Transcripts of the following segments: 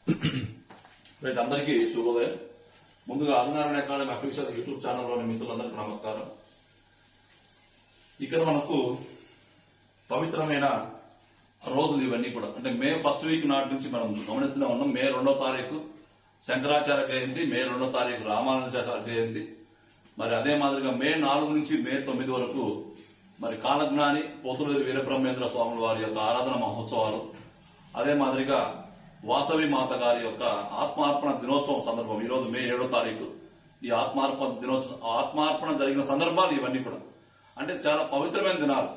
Right, అందరికీ శుభోదయం. ముందుగా ఆదినారాయణ అకాడమీ అఫీషియల్ యూట్యూబ్ ఛానల్లోని మిత్రులందరికీ నమస్కారం. ఇక్కడ మనకు పవిత్రమైన రోజులు ఇవన్నీ కూడా, అంటే మే ఫస్ట్ వీక్ నాటి నుంచి మనం గమనిస్తూనే ఉన్నాం. మే 2వ తారీఖు శంకరాచార్య జయంతి, మే 2వ తారీఖు రామానుజాచార్య జయంతి. మరి అదే మాదిరిగా మే 4 నుంచి మే 9 వరకు మరి కాలజ్ఞాని పోతులూరి వీరబ్రహ్మేంద్ర స్వాముల వారి యొక్క ఆరాధన మహోత్సవాలు. అదే మాదిరిగా వాసవి మాత గారి యొక్క ఆత్మార్పణ దినోత్సవం సందర్భం ఈరోజు మే 7వ తారీఖు. ఈ ఆత్మార్పణ జరిగిన సందర్భాలు ఇవన్నీ కూడా అంటే చాలా పవిత్రమైన దినాలు.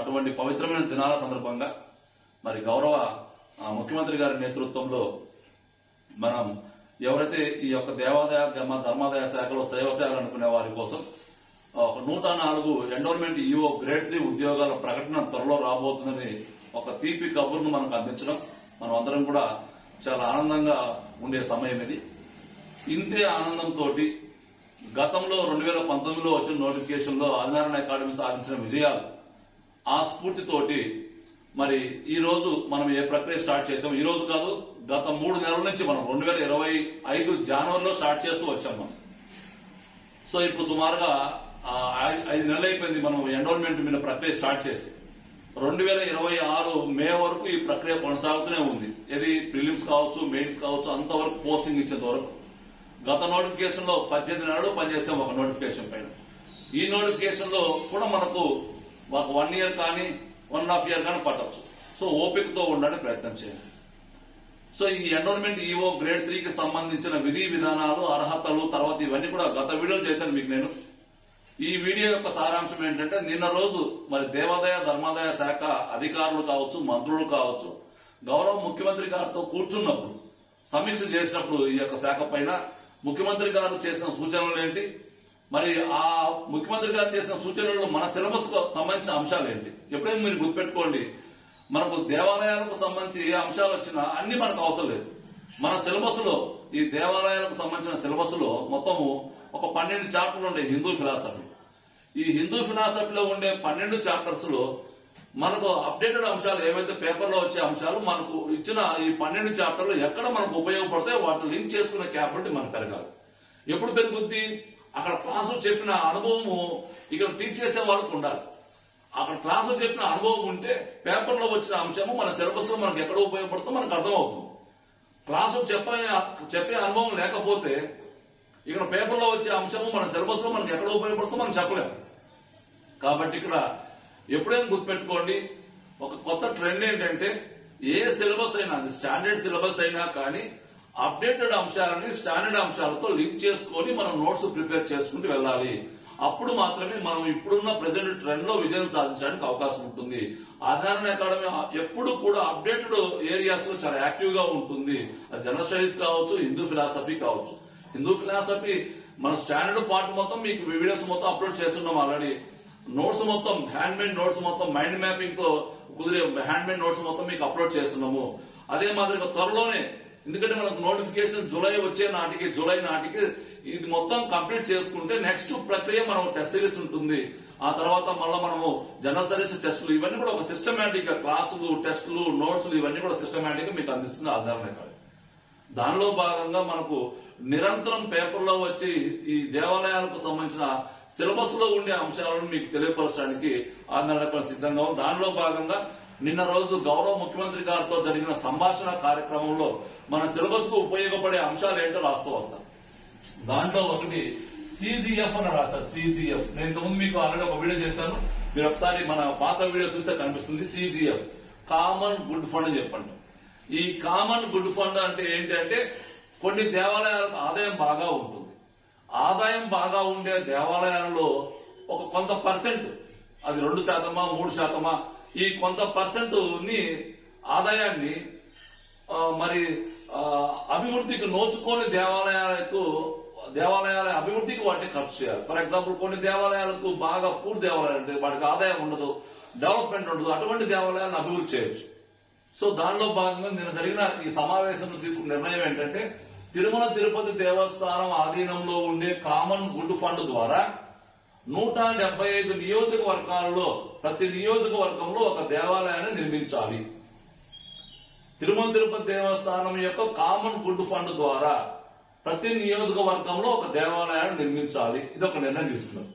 అటువంటి పవిత్రమైన దినాల సందర్భంగా మరి గౌరవ ముఖ్యమంత్రి గారి నేతృత్వంలో మనం ఎవరైతే ఈ యొక్క దేవాదాయ ధర్మాదాయ శాఖలో సేవ చేయాలనుకునే వారి కోసం 104 ఎండోర్మెంట్ ఈఓ గ్రేడ్ 3 ఉద్యోగాల ప్రకటన త్వరలో రాబోతుందని ఒక తీపి కబుర్ను మనకు అందించడం మనం అందరం కూడా చాలా ఆనందంగా ఉండే సమయం ఇది. ఇంతే ఆనందంతో గతంలో 2019లో వచ్చిన నోటిఫికేషన్లో ఆదినారాయణ అకాడమీ సాధించిన విజయాలు, ఆ స్ఫూర్తితోటి మరి ఈ రోజు మనం ఏ ప్రక్రియ స్టార్ట్ చేసాం. ఈ రోజు కాదు, గత 3 నెలల నుంచి మనం 2025 జనవరిలో స్టార్ట్ చేస్తూ వచ్చాం మనం. సో ఇప్పుడు సుమారుగా 5 నెలలు అయిపోయింది మనం ఎన్రోల్మెంట్ మీద ప్రక్రియ స్టార్ట్ చేసి. 2026 మే వరకు ఈ ప్రక్రియ కొనసాగుతూనే ఉంది. ఇది ప్రిలిమ్స్ కావచ్చు, మెయిన్స్ కావచ్చు, అంతవరకు పోస్టింగ్ ఇచ్చేంత వరకు. గత నోటిఫికేషన్ లో 18 నెలలు పనిచేసాం ఒక నోటిఫికేషన్ పైన. ఈ నోటిఫికేషన్ లో కూడా మనకు 1 ఇయర్ కానీ 1.5 ఇయర్ కానీ పట్టవచ్చు. సో ఓపికతో ఉండడానికి ప్రయత్నం చేయండి. సో ఈ ఎన్రోల్మెంట్ ఈఓ గ్రేడ్ 3కి సంబంధించిన విధి విధానాలు, అర్హతలు, తర్వాత ఇవన్నీ కూడా గత వీడియోలు చేశాను మీకు నేను. ఈ వీడియో యొక్క సారాంశం ఏంటంటే, నిన్న రోజు మరి దేవాదాయ ధర్మాదాయ శాఖ అధికారులు కావచ్చు, మంత్రులు కావచ్చు, గౌరవ ముఖ్యమంత్రి గారితో కూర్చున్నప్పుడు సమీక్ష చేసినప్పుడు ఈ యొక్క శాఖ పైన ముఖ్యమంత్రి గారు చేసిన సూచనలు ఏంటి, మరి ఆ ముఖ్యమంత్రి గారు చేసిన సూచనలు మన సిలబస్ కు సంబంధించిన అంశాలు ఏంటి. ఎప్పుడైనా మీరు గుర్తుపెట్టుకోండి, మనకు దేవాలయాలకు సంబంధించి ఏ అంశాలు వచ్చినా అన్ని మనకు అవసరం లేదు. మన సిలబస్ లో ఈ దేవాలయాలకు సంబంధించిన సిలబస్ లో మొత్తము ఒక 12 చాప్టర్లు ఉండే హిందూ ఫిలాసఫీ. ఈ హిందూ ఫిలాసఫీలో ఉండే 12 చాప్టర్స్ లో మనకు అప్డేటెడ్ అంశాలు ఏవైతే పేపర్లో వచ్చే అంశాలు మనకు ఇచ్చిన ఈ 12 చాప్టర్లు ఎక్కడ మనకు ఉపయోగపడతాయో వాటిని లింక్ చేసుకునే క్యాపబిలిటీ మనకు పెరగాలి. ఎప్పుడు పెరుగుద్ది? అక్కడ క్లాసు చెప్పిన అనుభవము ఇక్కడ టీచ్ చేసే వాళ్ళకు ఉండాలి. అక్కడ క్లాసు చెప్పిన అనుభవం ఉంటే పేపర్లో వచ్చిన అంశము మన సిలబస్ లో మనకు ఎక్కడ ఉపయోగపడుతుందో మనకు అర్థమవుతుంది. క్లాసు చెప్పే అనుభవం లేకపోతే ఇక్కడ పేపర్లో వచ్చే అంశము మన సిలబస్ లో మనకు ఎక్కడ ఉపయోగపడుతుందో మనం చెప్పలేము. కాబట్టి ఇక్కడ ఎప్పుడైనా గుర్తుపెట్టుకోండి, ఒక కొత్త ట్రెండ్ ఏంటంటే ఏ సిలబస్ అయినా, అది స్టాండర్డ్ సిలబస్ అయినా కానీ అప్డేటెడ్ అంశాలని స్టాండర్డ్ అంశాలతో లింక్ చేసుకొని మనం నోట్స్ ప్రిపేర్ చేసుకుంటూ వెళ్ళాలి. అప్పుడు మాత్రమే మనం ఇప్పుడున్న ప్రజెంట్ ట్రెండ్ లో విజయం సాధించడానికి అవకాశం ఉంటుంది. ఆదినారాయణ అకాడమీ ఎప్పుడు కూడా అప్డేటెడ్ ఏరియాస్ లో చాలా యాక్టివ్ గా ఉంటుంది. అది జనరల్ స్టడీస్ కావచ్చు, హిందూ ఫిలాసఫీ కావచ్చు. హిందూ ఫిలాసఫీ మన స్టాండర్డ్ పార్ట్ మొత్తం మీకు వీడియోస్ మొత్తం అప్లోడ్ చేస్తున్నాం ఆల్రెడీ. నోట్స్ మొత్తం హ్యాండ్ మేడ్ నోట్స్ మొత్తం మైండ్ మ్యాపింగ్ తో కుదిరే హ్యాండ్ మేడ్ నోట్స్ మొత్తం మీకు అప్లోడ్ చేస్తున్నాము. అదే మాదిరిగా త్వరలోనే, ఎందుకంటే మనకు నోటిఫికేషన్ జూలై నాటికి ఇది మొత్తం కంప్లీట్ చేసుకుంటే నెక్స్ట్ ప్రక్రియ మనం టెస్ట్ సిరీస్ ఉంటుంది. ఆ తర్వాత మళ్ళీ మనము జనరల్ సర్వీస్ టెస్టులు, ఇవన్నీ కూడా ఒక సిస్టమేటిక్ గా క్లాసులు, టెస్టులు, నోట్స్లు ఇవన్నీ కూడా సిస్టమేటిక్ గా మీకు అందిస్తుంది ఆధారణ కాదు. దానిలో భాగంగా మనకు నిరంతరం పేపర్లో వచ్చి ఈ దేవాలయాలకు సంబంధించిన సిలబస్ లో ఉండే అంశాలను మీకు తెలియపరచడానికి ఆదినారాయణ సిద్ధంగా ఉంది. దానిలో భాగంగా నిన్న రోజు గౌరవ ముఖ్యమంత్రి గారితో జరిగిన సంభాషణ కార్యక్రమంలో మన సిలబస్ కు ఉపయోగపడే అంశాలు ఏంటో రాస్తూ వస్తాం. దాంట్లో ఒకటి సిజిఎఫ్ అని రాశారు. సిజిఎఫ్ నేను ఇంతకుముందు మీకు ఆల్రెడీ ఒక వీడియో చేశాను, మీరు ఒకసారి మన పాత వీడియో చూస్తే కనిపిస్తుంది. సిజిఎఫ్ కామన్ గుడ్ ఫండ్ చెప్పండి. ఈ కామన్ గుడ్ ఫండ్ అంటే ఏంటి అంటే, కొన్ని దేవాలయాలకు ఆదాయం బాగా ఉంటుంది. ఆదాయం బాగా ఉండే దేవాలయాలలో ఒక కొంత పర్సెంట్, అది 2%, 3%, ఈ కొంత పర్సెంట్ ని ఆదాయాన్ని మరి అభివృద్ధికి నోచుకొని దేవాలయాల అభివృద్ధికి వాటిని ఖర్చు చేయాలి. ఫర్ ఎగ్జాంపుల్ కొన్ని దేవాలయాలకు బాగా పూర్ దేవాలయాలు అంటే వాటికి ఆదాయం ఉండదు, డెవలప్మెంట్ ఉండదు, అటువంటి దేవాలయాలను అభివృద్ధి చేయొచ్చు. సో దానిలో భాగంగా నిన్న జరిగిన ఈ సమావేశంలో తీసుకున్న నిర్ణయం ఏంటంటే, తిరుమల తిరుపతి దేవస్థానం ఆధీనంలో ఉండే కామన్ గుడ్ ఫండ్ ద్వారా 175 నియోజకవర్గాలలో ప్రతి నియోజకవర్గంలో ఒక దేవాలయాన్ని నిర్మించాలి. తిరుమల తిరుపతి దేవస్థానం యొక్క కామన్ గుడ్ ఫండ్ ద్వారా ప్రతి నియోజకవర్గంలో ఒక దేవాలయాన్ని నిర్మించాలి. ఇది ఒక నిర్ణయం తీసుకున్నాం.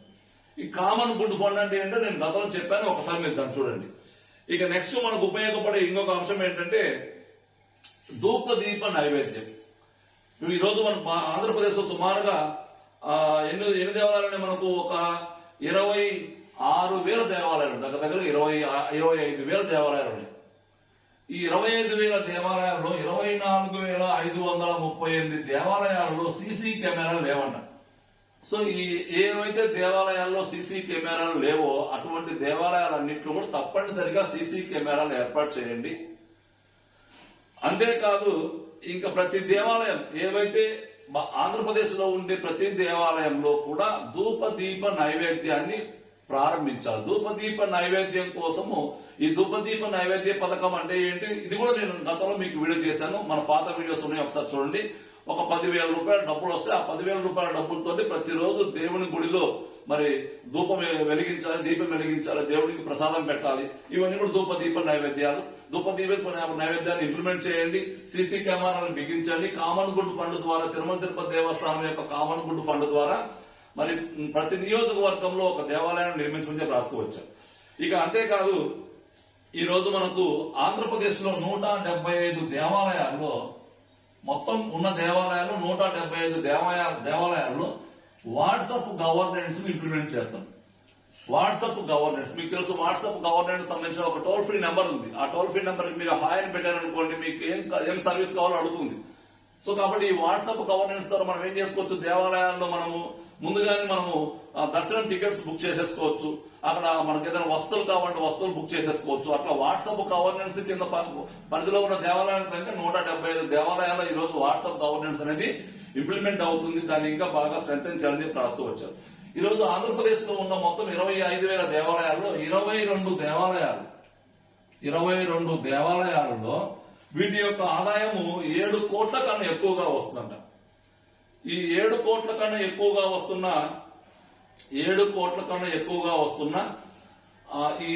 ఈ కామన్ గుడ్ ఫండ్ అంటే ఏంటో నేను గతంలో చెప్పాను, ఒకసారి మీరు దాన్ని చూడండి. ఇక నెక్స్ట్ మనకు ఉపయోగపడే ఇంకొక అంశం ఏంటంటే ధూప దీప నైవేద్యం. ఈ రోజు మన ఆంధ్రప్రదేశ్ లో సుమారుగా ఎన్ని దేవాలయాలు మనకు ఒక 26,000 దేవాలయాలు, దగ్గర 25,000 దేవాలయాలు ఉన్నాయి. ఈ 25,000 దేవాలయాల్లో 24,538 దేవాలయాల్లో సీసీ కెమెరాలు లేవంట. సో ఈ ఏవైతే దేవాలయాల్లో సీసీ కెమెరాలు లేవో అటువంటి దేవాలయాలన్నింటిలో కూడా తప్పనిసరిగా సీసీ కెమెరాలు ఏర్పాటు చేయండి. అంతేకాదు ఇంకా ప్రతి దేవాలయం ఏవైతే ఆంధ్రప్రదేశ్ లో ఉండే ప్రతి దేవాలయంలో కూడా ధూప దీప నైవేద్యాన్ని ప్రారంభించాలి. ధూపదీప నైవేద్యం కోసము ఈ ధూపదీప నైవేద్య పథకం అంటే ఏంటి, ఇది కూడా నేను గతంలో మీకు వీడియో చేశాను. మన పాత వీడియోస్ ఉన్నాయి, ఒకసారి చూడండి. ఒక 10,000 రూపాయల డబ్బులు వస్తే ఆ 10,000 రూపాయల డబ్బులతో ప్రతిరోజు దేవుని గుడిలో మరి ధూపం వెలిగించాలి, దీపం వెలిగించాలి, దేవుడికి ప్రసాదం పెట్టాలి. ఇవన్నీ కూడా ధూపదీప నైవేద్యాలు. ధూపదీప నైవేద్యాన్ని ఇంప్లిమెంట్ చేయండి. సీసీ కెమెరాలను బిగించండి. కామన్ గుడ్ ఫండ్ ద్వారా తిరుమల తిరుపతి దేవస్థానం యొక్క కామన్ గుడ్ ఫండ్ ద్వారా మరి ప్రతి నియోజకవర్గంలో ఒక దేవాలయాన్ని నిర్మించమని రాస్తూ వచ్చారు. ఇక అంతేకాదు ఈ రోజు మనకు ఆంధ్రప్రదేశ్ లో 175 దేవాలయాల్లో, మొత్తం ఉన్న దేవాలయాలు 175 దేవాలయాల్లో వాట్సాప్ గవర్నెన్స్ ఇంప్లిమెంట్ చేస్తాం. వాట్సాప్ గవర్నెన్స్ మీకు తెలుసు. వాట్సాప్ గవర్నెన్స్ సంబంధించిన ఒక టోల్ ఫ్రీ నెంబర్ ఉంది. ఆ టోల్ ఫ్రీ నెంబర్ మీరు హాయ్ అని పెట్టారనుకోండి, మీకు ఏం సర్వీస్ కావాలో అడుగుతుంది. సో కాబట్టి ఈ వాట్సాప్ గవర్నెన్స్ ద్వారా మనం ఏం చేసుకోవచ్చు, దేవాలయాల్లో మనము ముందుగానే మనము దర్శనం టికెట్స్ బుక్ చేసేసుకోవచ్చు. అక్కడ మనకి ఏదైనా వస్తువులు కావాలంటే వస్తువులు బుక్ చేసేసుకోవచ్చు. అట్లా వాట్సాప్ గవర్నెన్స్ కింద పరిధిలో ఉన్న దేవాలయాల సంఖ్య 175 దేవాలయాల్లో ఈ రోజు వాట్సాప్ గవర్నెన్స్ అనేది ఇంప్లిమెంట్ అవుతుంది. దాన్ని ఇంకా బాగా స్ట్రెంథెన్ చేయాలని రాస్తూ వచ్చారు. ఈ రోజు ఆంధ్రప్రదేశ్ లో ఉన్న మొత్తం 25,000 దేవాలయాల్లో 22 దేవాలయాలలో వీటి యొక్క ఆదాయము 7 కోట్ల కన్నా ఎక్కువగా వస్తుందంట. ఈ 7 కోట్ల కన్నా ఎక్కువగా వస్తున్న ఈ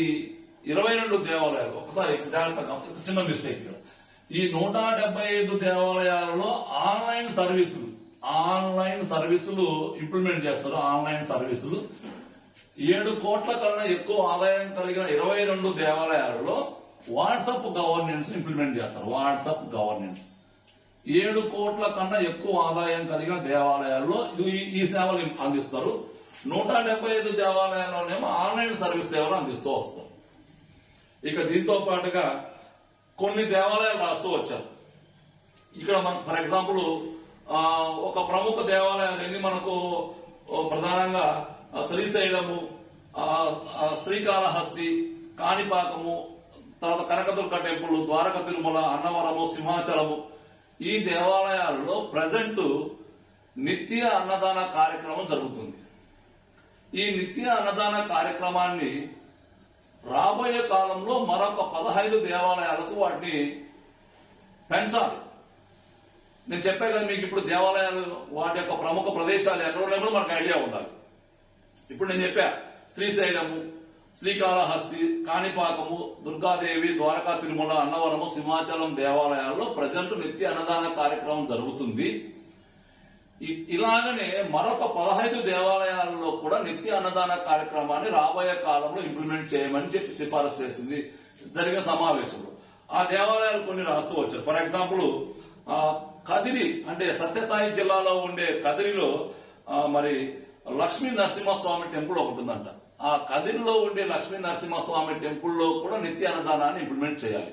22 దేవాలయాలు, ఒకసారి జాగ్రత్తగా చిన్న మిస్టేక్ ఇక్కడ. ఈ 175 దేవాలయాలలో ఆన్లైన్ సర్వీసులు ఇంప్లిమెంట్ చేస్తారు. ఆన్లైన్ సర్వీసులు 7 కోట్ల కన్నా ఎక్కువ ఆదాయం కలిగిన 22 దేవాలయాలలో వాట్సాప్ గవర్నెన్స్ ఇంప్లిమెంట్ చేస్తారు. వాట్సాప్ గవర్నెన్స్ 7 కోట్ల కన్నా ఎక్కువ ఆదాయం కలిగిన దేవాలయాల్లో ఈ సేవలు అందిస్తారు. 175 దేవాలయాల్లోనేమో ఆన్లైన్ సర్వీస్ సేవలు అందిస్తూ వస్తారు. ఇక దీంతో పాటుగా కొన్ని దేవాలయాలు రాస్తూ వచ్చారు. ఇక్కడ మనకు ఫర్ ఎగ్జాంపుల్ ఒక ప్రముఖ దేవాలయాలన్నీ మనకు ప్రధానంగా శ్రీశైలము, శ్రీకాళహస్తి, కాణిపాకము, తర్వాత కనకదుర్గ టెంపుల్, ద్వారక తిరుమల, అన్నవరము, సింహాచలము, ఈ దేవాలయాలలో ప్రజెంట్ నిత్య అన్నదాన కార్యక్రమం జరుగుతుంది. ఈ నిత్య అన్నదాన కార్యక్రమాన్ని రాబోయే కాలంలో మరొక 15 దేవాలయాలకు వాటిని పెంచాలి. నేను చెప్పే కదా మీకు, ఇప్పుడు దేవాలయాలు వాటి యొక్క ప్రముఖ ప్రదేశాలు ఎక్కడ ఉన్నాయో మనకు ఐడియా ఉండాలి. ఇప్పుడు నేను చెప్పా శ్రీశైలము, శ్రీకాళహస్తి, కాణిపాకము, దుర్గాదేవి, ద్వారకా తిరుమల, అన్నవరము, సింహాచలం దేవాలయాల్లో ప్రజెంట్ నిత్య అన్నదాన కార్యక్రమం జరుగుతుంది. ఇలాగనే మరొక 15 దేవాలయాల్లో కూడా నిత్య అన్నదాన కార్యక్రమాన్ని రాబోయే కాలంలో ఇంప్లిమెంట్ చేయమని చెప్పి సిఫారసు చేసింది జరిగిన సమావేశంలో. ఆ దేవాలయాలు కొన్ని రాస్తూ వచ్చారు. ఫర్ ఎగ్జాంపుల్ కదిరి అంటే సత్యసాయి జిల్లాలో ఉండే కదిరిలో మరి లక్ష్మీ నరసింహస్వామి టెంపుల్ ఒకటి ఉందంట. ఆ కదిరిలో ఉండే లక్ష్మీ నరసింహస్వామి టెంపుల్లో కూడా నిత్య అన్నదానాన్ని ఇంప్లిమెంట్ చేయాలి.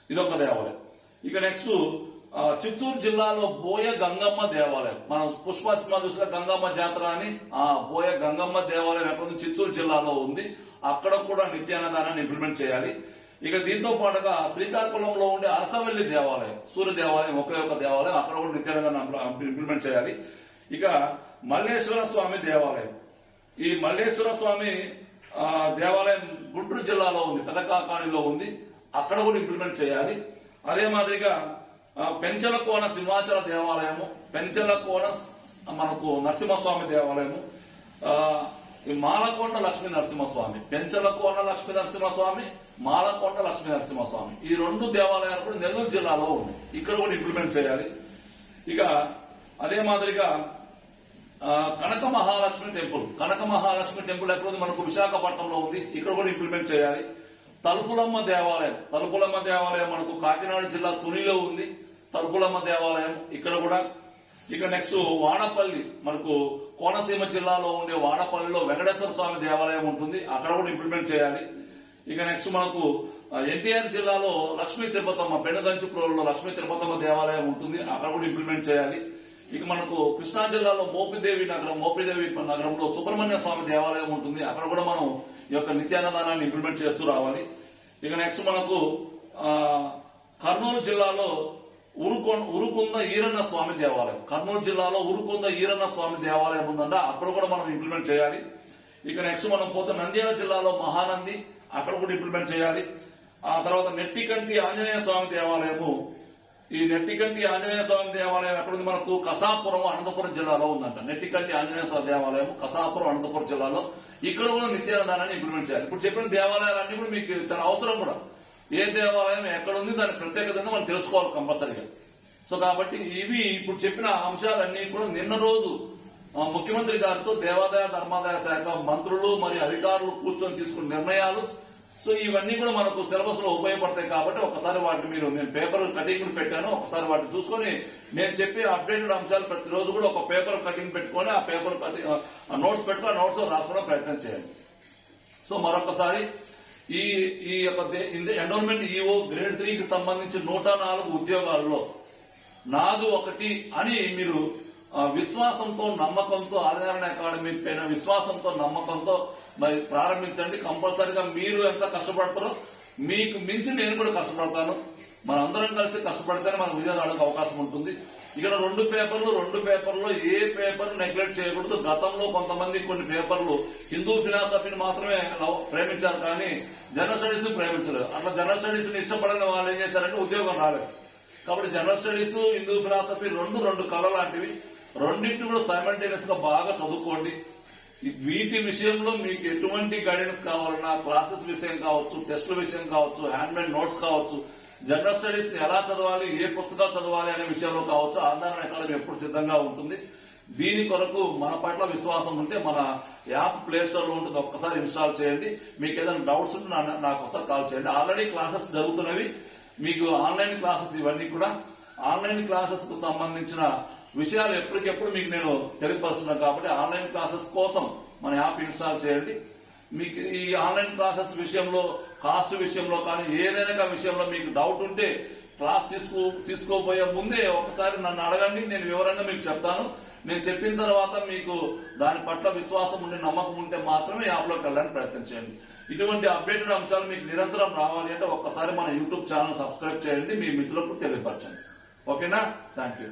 ఇదొక దేవాలయం. ఇక నెక్స్ట్ చిత్తూరు జిల్లాలో బోయ గంగమ్మ దేవాలయం, మనం పుష్ప సినిమా చూసిన గంగమ్మ జాతర అని, ఆ బోయ గంగమ్మ దేవాలయం ఎక్కడ చిత్తూరు జిల్లాలో ఉంది. అక్కడ కూడా నిత్య అన్నదానాన్ని ఇంప్లిమెంట్ చేయాలి. ఇక దీంతో పాటుగా శ్రీకాకుళంలో ఉండే అరసవల్లి దేవాలయం, సూర్య దేవాలయం, ఒకే ఒక దేవాలయం, అక్కడ కూడా నిత్య అన్నదానం ఇంప్లిమెంట్ చేయాలి. ఇక మల్లేశ్వర స్వామి దేవాలయం, ఈ మల్లేశ్వర స్వామి దేవాలయం గుంటూరు జిల్లాలో ఉంది, పెదకాకానిలో ఉంది, అక్కడ కూడా ఇంప్లిమెంట్ చేయాలి. అదే మాదిరిగా పెంచలకోన సింహాచల దేవాలయము, పెంచలకోన మనకు నరసింహస్వామి దేవాలయము, ఈ మాలకొండ లక్ష్మీ నరసింహస్వామి, పెంచలకోన లక్ష్మీ నరసింహస్వామి, మాలకొండ లక్ష్మీ నరసింహస్వామి, ఈ 2 దేవాలయాలు కూడా నెల్లూరు జిల్లాలో ఉన్నాయి. ఇక్కడ కూడా ఇంప్లిమెంట్ చేయాలి. ఇక అదే మాదిరిగా కనక మహాలక్ష్మి టెంపుల్, కనక మహాలక్ష్మి టెంపుల్ ఎక్కడ ఉంది? మనకు విశాఖపట్నంలో ఉంది. ఇక్కడ కూడా ఇంప్లిమెంట్ చేయాలి. తలుపులమ్మ దేవాలయం, తలుపులమ్మ దేవాలయం మనకు కాకినాడ జిల్లా తునిలో ఉంది. తలుపులమ్మ దేవాలయం ఇక్కడ కూడా. ఇక నెక్స్ట్ వాడపల్లి, మనకు కోనసీమ జిల్లాలో ఉండే వాడపల్లిలో వెంకటేశ్వర స్వామి దేవాలయం ఉంటుంది. అక్కడ కూడా ఇంప్లిమెంట్ చేయాలి. ఇక నెక్స్ట్ మనకు ఎన్టీఆర్ జిల్లాలో లక్ష్మీ తిరుపతమ్మ, పెనుగంచిప్రోలులో లక్ష్మీ తిరుపతమ్మ దేవాలయం ఉంటుంది. అక్కడ కూడా ఇంప్లిమెంట్ చేయాలి. ఇక మనకు కృష్ణా జిల్లాలో మోపిదేవి నగరంలో సుబ్రహ్మణ్య స్వామి దేవాలయం ఉంటుంది. అక్కడ కూడా మనం ఈ యొక్క నిత్యాన్నదానాన్ని ఇంప్లిమెంట్ చేస్తూ రావాలి. ఇక నెక్స్ట్ మనకు కర్నూలు జిల్లాలో ఉరుకొంద ఈరన్న స్వామి దేవాలయం, కర్నూలు జిల్లాలో ఉరుకొంద ఈరన్న స్వామి దేవాలయం ఉందంట. అక్కడ కూడా మనం ఇంప్లిమెంట్ చేయాలి. ఇక నెక్స్ట్ మనం పోతే నంద్యాల జిల్లాలో మహానంది, అక్కడ కూడా ఇంప్లిమెంట్ చేయాలి. ఆ తర్వాత నెట్టికంటి ఆంజనేయ స్వామి దేవాలయము, ఈ నెట్టికంటి ఆంజనేయ స్వామి దేవాలయం ఎక్కడుంది? మనకు కసాపురం అనంతపురం జిల్లాలో ఉందంట. నెట్టికంటి ఆంజనేయ స్వామి దేవాలయం కసాపురం అనంతపురం జిల్లాలో. ఇక్కడ కూడా నిత్యాన్నదానాన్ని ఇంప్లిమెంట్ చేయాలి. ఇప్పుడు చెప్పిన దేవాలయాలన్నీ కూడా మీకు చాలా అవసరం కూడా. ఏ దేవాలయం ఎక్కడుంది, దాని ప్రత్యేకతను మనం తెలుసుకోవాలి కంపల్సరిగా. సో కాబట్టి ఇవి ఇప్పుడు చెప్పిన అంశాలన్నీ కూడా నిన్న రోజు ముఖ్యమంత్రి గారితో దేవాదాయ ధర్మాదాయ శాఖ మంత్రులు మరియు అధికారులు కూర్చొని తీసుకున్న నిర్ణయాలు. సో ఇవన్నీ కూడా మనకు సిలబస్ లో ఉపయోగపడతాయి కాబట్టి ఒకసారి వాటిని నేను పేపర్ కటింగ్ పెట్టాను, ఒకసారి వాటిని చూసుకొని నేను చెప్పే అప్డేటెడ్ అంశాలు ప్రతిరోజు కూడా ఒక పేపర్ కటింగ్ పెట్టుకొని ఆ పేపర్ నోట్స్ పెట్టుకుని ఆ నోట్స్ రాసుకోవడం ప్రయత్నం చేయండి. సో మరొకసారి ఈ యొక్క ఎండోన్మెంట్ ఈఓ గ్రేడ్ 3కి సంబంధించి 104 ఉద్యోగాల్లో నాది ఒకటి అని మీరు విశ్వాసంతో నమ్మకంతో ఆదినారాయణ అకాడమీ పైన విశ్వాసంతో నమ్మకంతో మరి ప్రారంభించండి. కంపల్సరిగా మీరు ఎంత కష్టపడతారో మీకు మించి నేను కూడా కష్టపడతాను. మనందరం కలిసి కష్టపడితేనే మన విజయాలకు అవకాశం ఉంటుంది. ఇక్కడ 2 పేపర్లో ఏ పేపర్ నెగ్లెక్ట్ చేయకూడదు. గతంలో కొంతమంది కొన్ని పేపర్లు హిందూ ఫిలాసఫీని మాత్రమే ప్రేమించారు కానీ జనరల్ స్టడీస్ ప్రేమించలేదు. అట్లా జనరల్ స్టడీస్ ని ఇష్టపడని వాళ్ళు ఏం చేశారంటే ఉద్యోగం రాలేదు. కాబట్టి జనరల్ స్టడీస్, హిందూ ఫిలాసఫీ రెండు కళ లాంటివి. రెండింటిని కూడా సైమల్టేనియస్ గా బాగా చదువుకోండి. వీటి విషయంలో మీకు ఎటువంటి గైడెన్స్ కావాలన్నా క్లాసెస్ విషయం కావచ్చు, టెస్టుల విషయం కావచ్చు, హ్యాండ్ మేడ్ నోట్స్ కావచ్చు, జనరల్ స్టడీస్ ని ఎలా చదవాలి, ఏ పుస్తకాలు చదవాలి అనే విషయంలో కావచ్చు, ఆదినారాయణ అకాడమీ ఎప్పుడు సిద్ధంగా ఉంటుంది. దీని కొరకు మన పట్ల విశ్వాసం ఉంటే మన యాప్ ప్లే స్టోర్ లో ఉంటుంది, ఒక్కసారి ఇన్స్టాల్ చేయండి. మీకు ఏదైనా డౌట్స్ ఉంటే నాకు ఒకసారి కాల్ చేయండి. ఆల్రెడీ క్లాసెస్ జరుగుతున్నవి, మీకు ఆన్లైన్ క్లాసెస్ ఇవన్నీ కూడా ఆన్లైన్ క్లాసెస్ కు సంబంధించిన విషయాలు ఎప్పటికెప్పుడు మీకు నేను తెలియపరుస్తున్నాను. కాబట్టి ఆన్లైన్ క్లాసెస్ కోసం మన యాప్ ఇన్స్టాల్ చేయండి. మీకు ఈ ఆన్లైన్ క్లాసెస్ విషయంలో, కాస్ట్ విషయంలో కానీ ఏదైనా విషయంలో మీకు డౌట్ ఉంటే క్లాస్ తీసుకోబోయే ముందే ఒకసారి నన్ను అడగండి, నేను వివరంగా మీకు చెప్తాను. నేను చెప్పిన తర్వాత మీకు దాని పట్ల విశ్వాసం ఉండి నమ్మకం ఉంటే మాత్రమే యాప్లోకి వెళ్ళడానికి ప్రయత్నం చేయండి. ఇటువంటి అప్డేటెడ్ అంశాలు మీకు నిరంతరం రావాలి అంటే ఒక్కసారి మన యూట్యూబ్ ఛానల్ సబ్స్క్రైబ్ చేయండి, మీ మిత్రులకు తెలియపరచండి. ఓకేనా? Thank you.